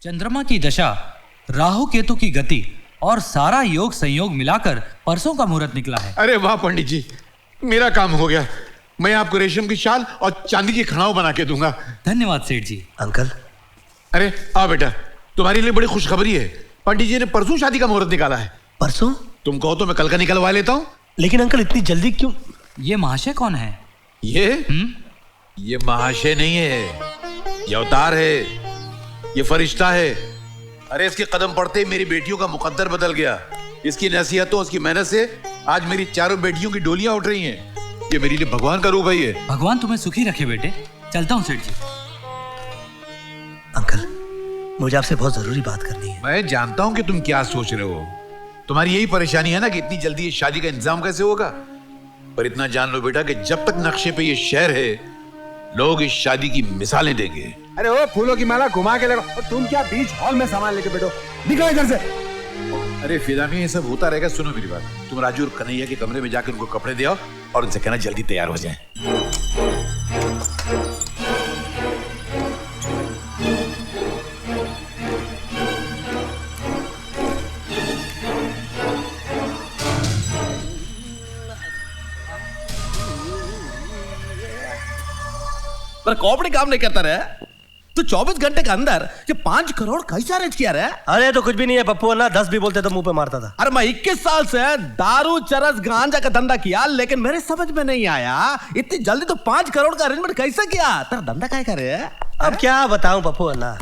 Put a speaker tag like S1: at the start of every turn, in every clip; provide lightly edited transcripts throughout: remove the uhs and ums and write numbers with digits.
S1: चंद्रमा की दशा, राहु केतु की गति और सारा योग संयोग मिलाकर परसों का मुहूर्त निकला है।
S2: अरे वाह पंडित जी, मेरा काम हो गया। मैं आपको रेशम की शाल और चांदी की खड़ाऊ बना के दूंगा।
S1: धन्यवाद सेठ जी।
S3: अंकल,
S2: अरे आओ बेटा, तुम्हारे लिए बड़ी खुशखबरी है। पंडित जी ने परसों शादी का मुहूर्त निकाला है।
S3: परसों?
S2: तुम कहो तो मैं कल का निकलवा लेता हूँ।
S3: लेकिन अंकल इतनी जल्दी क्यों?
S1: ये महाशय कौन है?
S2: ये महाशय नहीं है, ये अवतार है, ये फरिश्ता है। अरे इसके कदम पड़ते ही मेरी बेटियों का मुकद्दर बदल गया। इसकी नसीहतों, इसकी मेहनत से आज मेरी चारों बेटियों की डोलियां उठ रही हैं। ये मेरे लिए भगवान का रूप है। ये
S1: भगवान तुम्हें सुखी रखे बेटे। चलता हूँ सेठ जी।
S3: अंकल, मुझे आपसे बहुत जरूरी बात करनी है।
S2: मैं जानता हूं कि तुम क्या सोच रहे हो। तुम्हारी यही परेशानी है ना कि इतनी जल्दी इस शादी का इंतजाम कैसे होगा। पर इतना जान लो बेटा कि जब तक नक्शे पे ये शहर है, लोग इस शादी की मिसालें देंगे।
S4: अरे वो फूलों की माला घुमा के लगा, और तुम क्या बीच हॉल में सामान लेके बैठो? निकलो इधर से।
S2: अरे फिदा में ये सब होता रहेगा। सुनो मेरी बात, तुम राजू और कन्हैया के कमरे में जाकर उनको कपड़े दे आओ और उनसे कहना जल्दी तैयार हो जाए।
S5: पर कॉपड़ी काम नहीं करता रे। तो 24 घंटे के अंदर ये 5 करोड़ कैसे अरेंज किया रे?
S3: अरे तो कुछ भी नहीं है पप्पू अन्ना, 10 भी बोलते तो मुंह पे मारता था।
S5: अरे मैं 21 साल से दारू चरस गांजा का धंधा किया, लेकिन मेरे समझ में नहीं आया इतनी जल्दी तो 5 करोड़ का अरेंजमेंट कैसे किया? तेरा धंधा क्या करे?
S3: अब क्या बताऊं पप्पू अन्ना,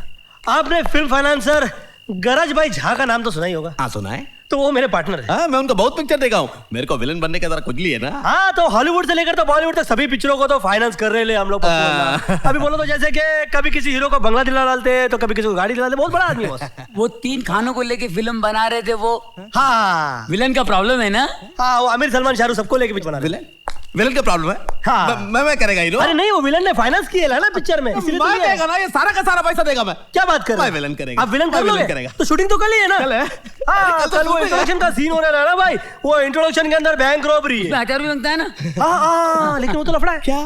S3: आपने फिल्म फाइनेंसर गरज भाई झा का नाम तो सुना ही होगा।
S5: हाँ सुना है।
S3: तो वो मेरे पार्टनर है।
S5: हाँ, मैं उनका बहुत पिक्चर देखा हूँ। मेरे को विलन बनने का जरा खुजली है ना।
S3: हाँ, तो हॉलीवुड से लेकर तो बॉलीवुड तक सभी पिक्चरों को तो फाइनेंस कर रहे हैं हम लोग पप्पू अन्ना। अभी बोलो तो जैसे कि कभी किसी हीरो को बंगला दिला डालते, तो कभी किसी को गाड़ी दिला डालते। बहुत बड़ा आदमी है बॉस।
S6: वो 3 खानों को लेके फिल्म बना रहे थे वो।
S3: हाँ,
S6: विलन का प्रॉब्लम है ना?
S3: हाँ, वो आमिर सलमान शाहरुख सबको लेके पिक्चर बना रहे।
S5: विलन का प्रॉब्लम है।
S3: हाँ।
S5: मैं करेगा हीरो।
S3: अरे नहीं, वो विलन ने फाइनेंस किया है ना पिक्चर में, इसलिए तो
S5: मैं
S3: ये है।
S5: देगा ना, ये सारा का सारा पैसा देगा मैं।
S3: क्या बात कर रहे
S5: मैं
S3: हो?
S5: विलन करेगा।
S3: आप विलन कर
S5: मैं विलन
S3: लोगे?
S5: करेगा।
S3: तो शूटिंग तो कल ही है ना?
S5: कल है।
S3: हाँ,
S5: कल तो
S3: कल वो
S5: shooting है।
S3: इंट्रोडक्शन का सीन होने रहा है ना भाई। वो इंट्रोडक्शन के अंदर बैंक रॉबरी है।
S6: 1000 भी मांगता है ना?
S3: हाँ हाँ, लेकिन वो तो लफड़ा है। क्या?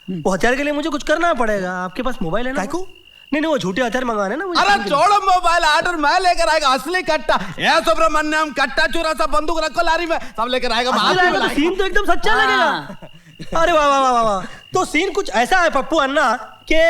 S3: वो हथियार के लिए मुझे कुछ करना पड़ेगा। आपके पास मोबाइल है ना? नहीं, वो झूठे हथियार मंगवाने ना मुझे।
S5: अरे छोड़ो मोबाइल, ऑर्डर मैं लेकर आएगा। असली कट्टा ये सुब्रमण्यम, कट्टा चोरा सा बंदूक रखो लारी में, सब लेकर आएगा।
S3: सीन तो एकदम सच्चा लगेगा। अरे वाह वाह वाह वाह। तो सीन कुछ ऐसा है पप्पू अन्ना के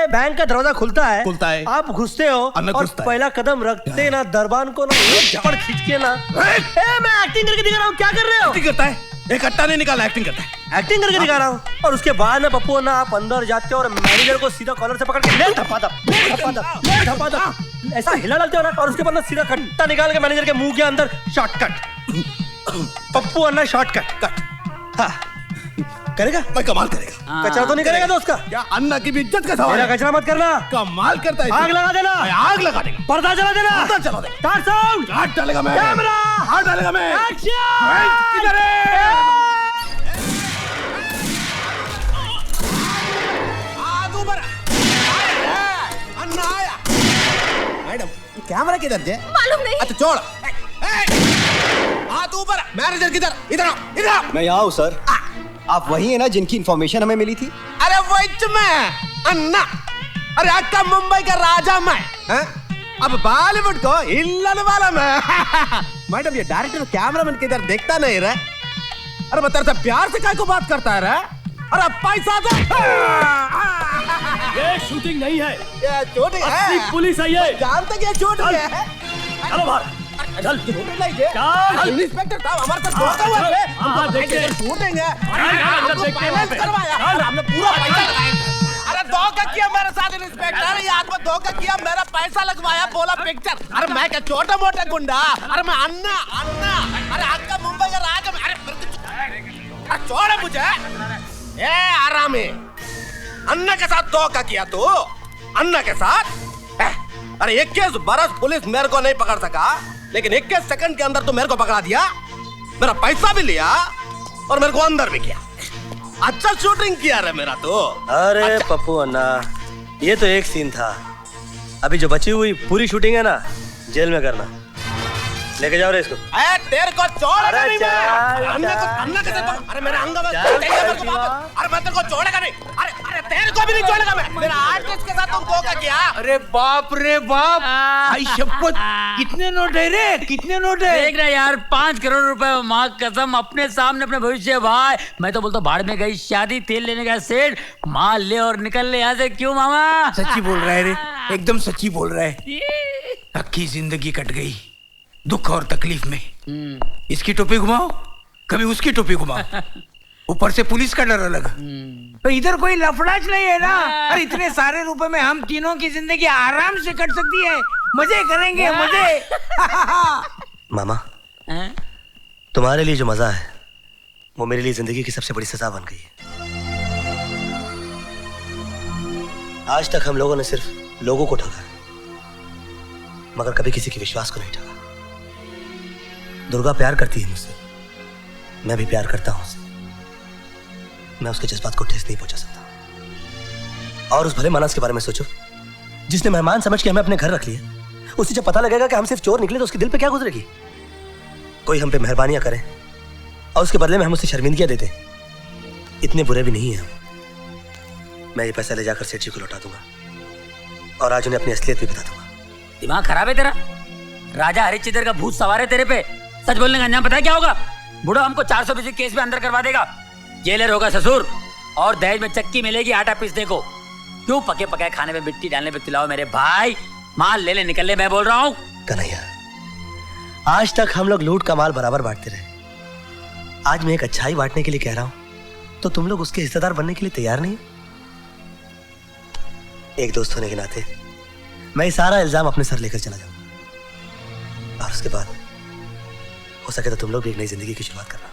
S3: बैंक का दरवाजा खुलता है, आप घुसते हो और पहला कदम रखते ना दरबान को ना झपड़ खींच के ना। मैं एक्टिंग करके दिखा रहा हूँ। क्या कर रहे हो?
S5: एक्टिंग करता है? एक कट्टा नहीं निकाला, एक्टिंग करता है।
S3: एक्टिंग करके दिखा रहा हूँ। और उसके बाद में पप्पू अन्ना आप अंदर जाते हो और मैनेजर को सीधा कॉलर से पकड़ के ले धपाधप ऐसा हिला डालते हो ना, और उसके बाद सीधा कट्टा निकाल के मैनेजर के मुंह के अंदर शॉर्टकट। पप्पू अन्ना शॉर्टकट कट। हाँ, करेगा?
S5: मैं कमाल करेगा।
S3: कचरा तो नहीं करेगा दोस्त का?
S5: क्या अन्ना की भी इज्जत का सवाल है।
S3: कचरा मत करना।
S5: कमाल करता है।
S3: आग लगा देना।
S5: आग लगा देगा।
S3: पर्दा जला देना।
S5: पर्दा जला देगा।
S3: Start sound.
S5: हाथ डालेगा मैं।
S3: कैमरा।
S5: हाथ डालेगा मैं।
S3: एक्शन।
S5: किधर है? आग ऊपर। अन्ना आया। मैडम, कैमरा किधर है?
S7: मालूम नहीं।
S5: अच्छा छोड़। हाथ ऊपर। मैनेजर किधर? इधर आओ, इधर आओ।
S8: मैं यहाँ हूँ सर। आप वही है ना जिनकी इन्फॉर्मेशन हमें मिली थी?
S5: अरे वही मैं अन्ना। अरे अक्का मुंबई का राजा मैं। अब बॉलीवुड को हिलाने वाला मैं। मैडम, ये डायरेक्टर कैमरामैन किधर देखता नहीं रे? अरे मैं तेरे से प्यार से काय को बात करता है रे? अरे पैसा दे।
S3: ये शूटिंग नहीं है,
S5: ये शूटिंग है।
S3: पुलिस है ये।
S5: जानते कि ये शूटिंग है।
S3: चलो बाहर। चल
S5: इंस्पेक्टर साहब हमारे साथ धोखा हुआ है। हम देखते हैं शूटिंग है। हमको फाइनेंस करवाया। हमने पूरा पैसा लगाया। अरे धोखा किया मेरे साथ इंस्पेक्टर। ये आदमी धोखा किया, मेरा पैसा लगवाया, बोला पिक्चर। अरे मैं क्या छोटा मोटा गुंडा? अरे मैं अन्ना अन्ना। अरे आपका मुंबई का राजा। अरे छोड़ मुझे। ए आरामी, अन्ना के साथ धोखा किया तू? अन्ना के साथ? अरे 21 बरस पुलिस मेरे को नहीं पकड़ सका, लेकिन 21 सेकंड के अंदर तो मेरे को पकड़ा दिया। मेरा पैसा भी लिया और मेरे को अंदर भी किया। अच्छा शूटिंग किया रे मेरा तो।
S3: अरे
S5: अच्छा।
S3: पप्पू अन्ना, ये तो एक सीन था। अभी जो बची हुई पूरी शूटिंग है ना, जेल में करना। लेके जाओ रे इसको।
S5: तेरे को छोड़ेगा नहीं मैं।
S3: चल,
S5: अन्ना के साथ। अरे मेरे अंग में अरे मैं तेरे को छोड़ेगा नहीं। अरे तेरे को भी नहीं छोड़ेगा मैं। मेरा आर्टिस्ट के साथ तुम धोखा किया।
S7: अरे बाप रे बाप, आई शपथ, कितने नोट है रे, कितने नोट है?
S6: देख रहा यार, 5 करोड़ रुपए, माँ कसम, अपने सामने अपने भविष्य भाई। मैं तो बोलता भाड़ में गई शादी, तेल लेने का सेठ, माल ले और निकल ले यहाँ से। क्यों मामा?
S7: सच्ची बोल रहा है रे, एकदम सच्ची बोल रहा है। अक्की जिंदगी कट गई दुख और तकलीफ में। इसकी टोपी घुमाओ, कभी उसकी टोपी घुमाओ, ऊपर से पुलिस का डर अलग। तो इधर कोई लफड़ाच नहीं है ना? अरे इतने सारे रुपए में हम तीनों की जिंदगी आराम से कट सकती है, मजे करेंगे मजे।
S3: मामा, तुम्हारे लिए जो मजा है वो मेरे लिए जिंदगी की सबसे बड़ी सजा बन गई है। आज तक हम लोगों ने सिर्फ लोगों को ठगा, मगर कभी किसी के विश्वास को नहीं ठगा। दुर्गा प्यार करती है मुझसे, मैं भी प्यार करता हूं उससे। मैं उसके जज्बात को ठेस नहीं पहुंचा सकता। और उस भले मानस के बारे में सोचो जिसने मेहमान समझ के हमें अपने घर रख लिया। उसे जब पता लगेगा कि हम सिर्फ चोर निकले तो उसके दिल पे क्या गुजरेगी। कोई हम पे मेहरबानियां करे और उसके बदले में हम उसे शर्मिंदगियां देते। इतने बुरे भी नहीं है हम। मैं ये पैसा ले जाकर सेठ जी को लौटा दूंगा और आज उन्हें अपनी असलियत भी बता दूंगा।
S6: दिमाग खराब है तेरा? राजा हरिश्चंद्र का भूत सवार है तेरे पे। सच बोलने का अंजाम पता है क्या होगा? बूढ़ा हमको 420 केस में अंदर करवा देगा, जेलर होगा ससुर, और दहेज में चक्की मिलेगी आटा पीसने को। क्यों पके पकाए खाने में मिट्टी डालने पे तिलाओ मेरे भाई। माल ले ले, निकल ले, मैं बोल रहा हूँ।
S3: कन्हैया, आज तक हम लोग लूट का माल बराबर बांटते रहे। आज मैं एक अच्छाई बांटने के लिए कह रहा हूं तो तुम लोग उसके हिस्सेदार बनने के लिए तैयार नहीं? एक दोस्त होने के नाते मैं सारा इल्जाम अपने सर लेकर चला जाऊंगा और उसके बाद हो सके तो तुम लोग भी एक नई जिंदगी की शुरुआत करना।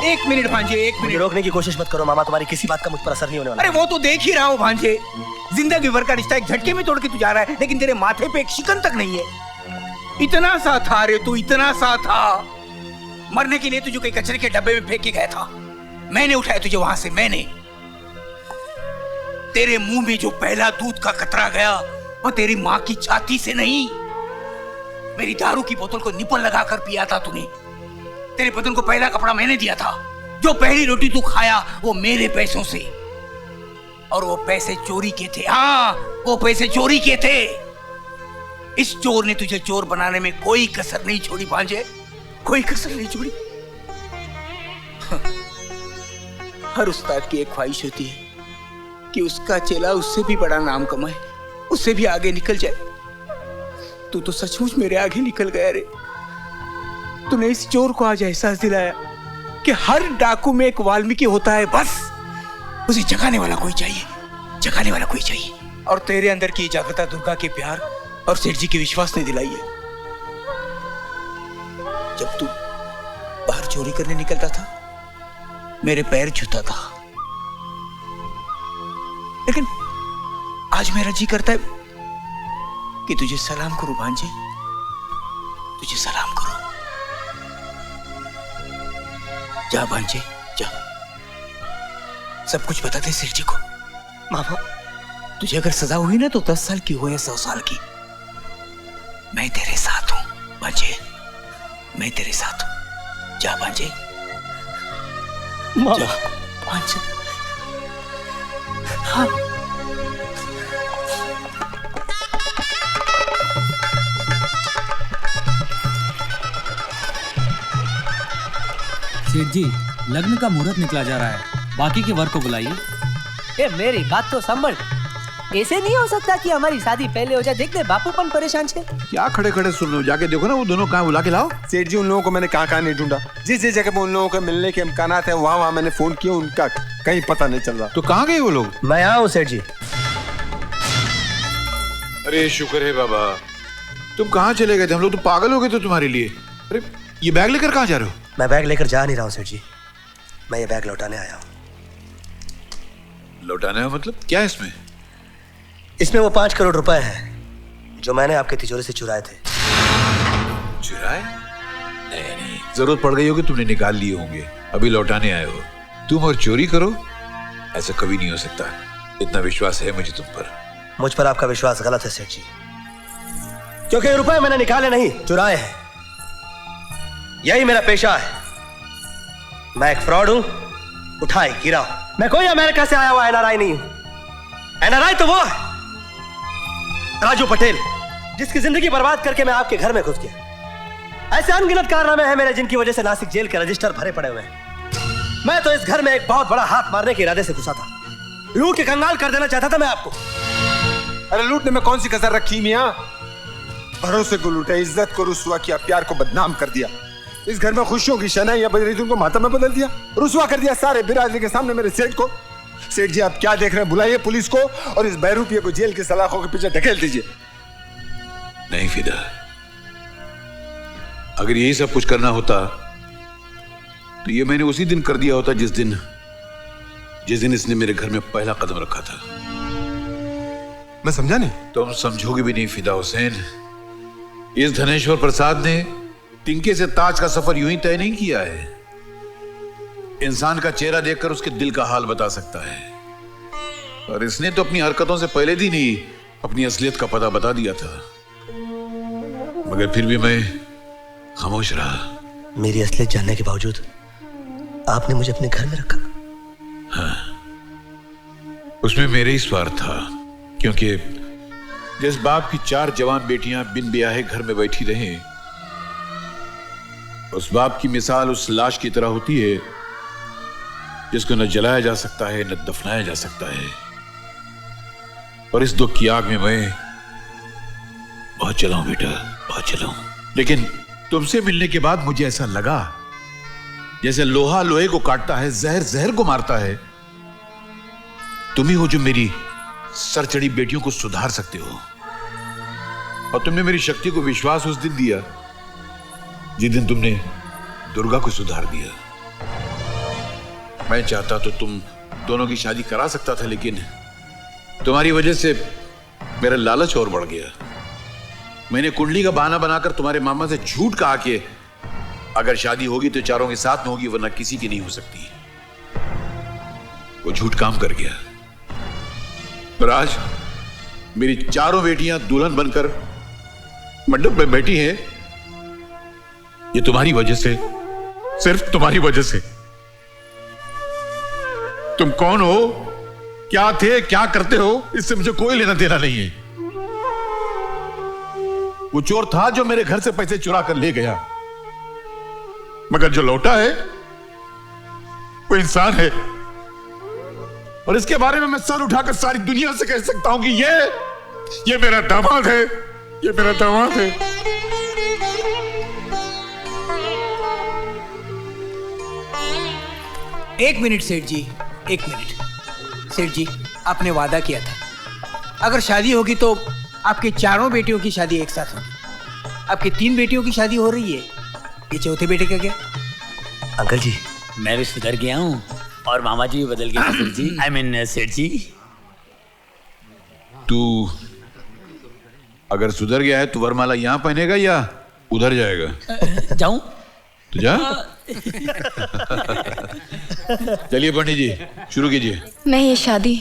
S7: एक मिनट भांजे, एक
S3: मुझे
S7: मिनट।
S3: रोकने की कोशिश मत करो मामा, तुम्हारी किसी बात का मुझ पर असर नहीं होने वाला।
S7: अरे वो तो देख ही रहा हूँ भांजे, जिंदगी भर का रिश्ता एक झटके में तोड़ के तू जा रहा है, लेकिन तेरे माथे पे एक शिकन तक नहीं है। इतना सा था रे तू, इतना सा था। मरने के लिए तुझे कोई कचरे के डब्बे में फेंक के गया था, मैंने उठाया तुझे वहां से। मैंने तेरे मुंह में जो पहला दूध का कतरा गया वो तेरी माँ की छाती से नहीं, मेरी दारू की बोतल को निपल लगाकर पिया था तूने। तेरे बदन को पहला कपड़ा मैंने दिया था, जो पहली रोटी तू खाया वो मेरे पैसों से, और वो पैसे चोरी के थे। हाँ, वो पैसे चोरी के थे। इस चोर ने तुझे चोर बनाने में कोई कसर नहीं छोड़ी भांजे, कोई कसर नहीं छोड़ी। हर उस्ताद की एक ख्वाहिश होती है कि उसका चेला उससे भी बड़ा नाम कमाए, उससे भी आगे निकल जाए। तू तो सचमुच मेरे आगे निकल गया रे। तूने इस चोर को आज एहसास दिलाया कि हर डाकू में एक वाल्मीकि होता है, बस उसे जगाने वाला कोई चाहिए, जगाने वाला कोई चाहिए। और तेरे अंदर की जागृता दुर्गा के प्यार और सेठ जी के विश्वास ने दिलाई है। जब तू बाहर चोरी करने निकलता था मेरे पैर छूता था, लेकिन आज मेरा जी करता है कि तुझे सलाम करूं भांजे, तुझे सलाम करूं। जा भांजे जा, सब कुछ बता दे सेठ जी को।
S3: मामा,
S7: तुझे अगर सजा हुई ना तो 10 साल की हो या 100 साल की, मैं तेरे साथ हूं भांजे, मैं तेरे साथ हूं। जा भांजे, जा भांजे। हाँ।
S1: सेठ जी, लग्न का मुहूर्त निकला जा रहा है, बाकी के वर्क को बुलाइए।
S9: ए मेरी बात तो संभल, ऐसे नहीं हो सकता कि हमारी शादी पहले हो जाए। देख ले बापूपन परेशान छे।
S2: क्या खड़े खड़े सुन रहे हो? जाके देखो ना वो दोनों कहाँ, बुला के लाओ।
S4: सेठ जी, उन लोगों को मैंने कहाँ नहीं ढूंढा। जिस जिस जगह पे उन लोगों के मिलने के इम्कानात है वहाँ मैंने फोन किया, उनका कहीं पता नहीं चल रहा।
S2: तो कहाँ गए वो लोग?
S3: मैं यहाँ हूँ सेठ जी।
S2: अरे शुक्र है बाबा, तुम कहाँ चले गए थे? हम लोग तो पागल हो गए थे तुम्हारे लिए। अरे ये बैग लेकर कहाँ जा रहे हो?
S3: मैं बैग लेकर जा नहीं रहा हूँ सेठ जी, मैं ये बैग लौटाने आया हूँ।
S2: लौटाने का मतलब क्या है इसमें?
S3: इसमें वो 5 करोड़ रुपए हैं जो मैंने आपके तिजोरी से चुराए थे।
S2: चुराए? नहीं, जरूरत पड़ गई होगी, तुमने निकाल लिए होंगे, अभी लौटाने आए हो। तुम और चोरी करो, ऐसा कभी नहीं हो सकता। इतना विश्वास है मुझे तुम पर।
S3: मुझ पर आपका विश्वास गलत है सेठ जी, क्योंकि ये रुपए मैंने निकाले नहीं, चुराए हैं। यही मेरा पेशा है। मैं एक फ्रॉड हूं उठाए गिराओ। मैं कोई अमेरिका से आया हुआ एनआरआई नहीं हूं। एनआरआई तो वो है राजू पटेल, जिसकी जिंदगी बर्बाद करके मैं आपके घर में घुस गया। ऐसे अनगिनत कारनामे हैं मेरे जिनकी वजह से नासिक जेल के रजिस्टर भरे पड़े हुए हैं। मैं तो इस घर में एक बहुत बड़ा हाथ मारने के इरादे से घुसा था। लूट के कंगाल कर देना चाहता था मैं आपको।
S4: अरे लूटने में कौन सी कसर रखी मियां? भरोसे को लूटा, इज्जत को रुसवा किया, प्यार को बदनाम कर दिया। इस घर में खुशियों की शनाई या बजरीतुन को मातम में बदल दिया, रुसवा कर दिया सारे बिरादरी के सामने मेरे सेठ को। सेठ जी आप क्या देख रहे हैं? बुलाइए पुलिस को और इस बहरूपिये को जेल की सलाखों के पीछे ढकेल दीजिए।
S2: नहीं फिदा, अगर यही सब कुछ करना होता तो ये मैंने उसी दिन कर दिया होता जिस दिन इसने मेरे घर में पहला कदम रखा था।
S4: मैं समझा नहीं।
S2: तुम समझोगे भी नहीं फिदा हुसैन। इस धनेश्वर प्रसाद ने टिंके से ताज का सफर यूं ही तय नहीं किया है। इंसान का चेहरा देखकर उसके दिल का हाल बता सकता है, और इसने तो अपनी हरकतों से पहले दिन ही अपनी असलियत का पता बता दिया था। मगर फिर भी मैं खामोश रहा।
S3: मेरी असलियत जानने के बावजूद आपने मुझे अपने घर में रखा।
S2: हाँ, उसमें मेरे ही स्वार्थ था, क्योंकि जिस बाप की 4 जवान बेटियां बिन ब्याहे घर में बैठी रहें, उस बाप की मिसाल उस लाश की तरह होती है जिसको न जलाया जा सकता है न दफनाया जा सकता है। और इस दुख की आग में मैं बहुत चला हूं बेटा, बहुत चला हूं। लेकिन तुमसे मिलने के बाद मुझे ऐसा लगा जैसे लोहा लोहे को काटता है, जहर जहर को मारता है। तुम ही हो जो मेरी सर चढ़ी बेटियों को सुधार सकते हो, और तुमने मेरी शक्ति को विश्वास उस दिन दिया जिस दिन तुमने दुर्गा को सुधार दिया। मैं चाहता तो तुम दोनों की शादी करा सकता था, लेकिन तुम्हारी वजह से मेरा लालच और बढ़ गया। मैंने कुंडली का बहाना बनाकर तुम्हारे मामा से झूठ कहा कि अगर शादी होगी तो चारों के साथ में होगी, वरना किसी की नहीं हो सकती। वो झूठ काम कर गया, पर आज मेरी चारों बेटियां दुल्हन बनकर मंडप में बैठी हैं। ये तुम्हारी वजह से, सिर्फ तुम्हारी वजह से। तुम कौन हो, क्या थे, क्या करते हो, इससे मुझे कोई लेना देना नहीं है। वो चोर था जो मेरे घर से पैसे चुरा कर ले गया, मगर जो लौटा है वो इंसान है। और इसके बारे में मैं सर उठाकर सारी दुनिया से कह सकता हूं कि ये मेरा दामाद है, ये मेरा दामाद है।
S7: एक मिनट सेठ जी, एक मिनट। सेठ जी, आपने वादा किया था अगर शादी होगी तो आपके चारों बेटियों की शादी एक साथ होगी। आपकी 3 बेटियों की शादी हो रही है, ये चौथे बेटे का क्या?
S3: अंकल जी,
S6: मैं भी सुधर गया हूँ और मामा जी भी बदल गए सेठ जी। आई मीन सेठ जी।
S2: तू अगर सुधर गया है तो वरमाला यहां पहनेगा या उधर जाएगा?
S6: जाऊं
S2: तो जा। चलिए पंडित जी, शुरू कीजिए।
S10: मैं ये शादी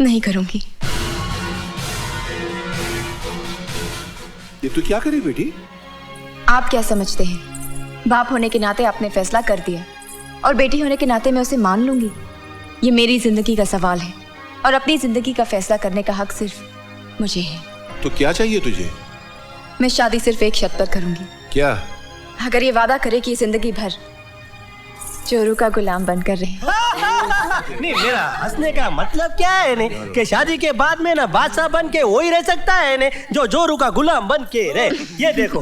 S10: नहीं करूंगी।
S2: ये तू क्या करी बेटी?
S10: आप क्या समझते हैं? बाप होने के नाते आपने फैसला कर दिया और बेटी होने के नाते मैं उसे मान लूंगी। ये मेरी जिंदगी का सवाल है और अपनी जिंदगी का फैसला करने का हक सिर्फ मुझे है।
S2: तो क्या चाहिए तुझे?
S10: मैं शादी सिर्फ एक शर्त पर करूंगी।
S2: क्या?
S10: अगर ये वादा करे कि जिंदगी भर चोरों का गुलाम बनकर रहे।
S3: नहीं, मेरा हंसने का मतलब क्या है ने कि शादी के बाद में ना बादशाह बन के वही रह सकता है ने जो जोरू का गुलाम बन के रहे। ये देखो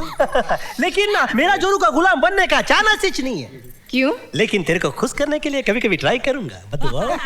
S3: लेकिन ना मेरा जोरू का गुलाम बनने का चांस सिच नहीं है।
S10: क्यों?
S3: लेकिन तेरे को खुश करने के लिए कभी कभी ट्राई करूंगा। बदुआ।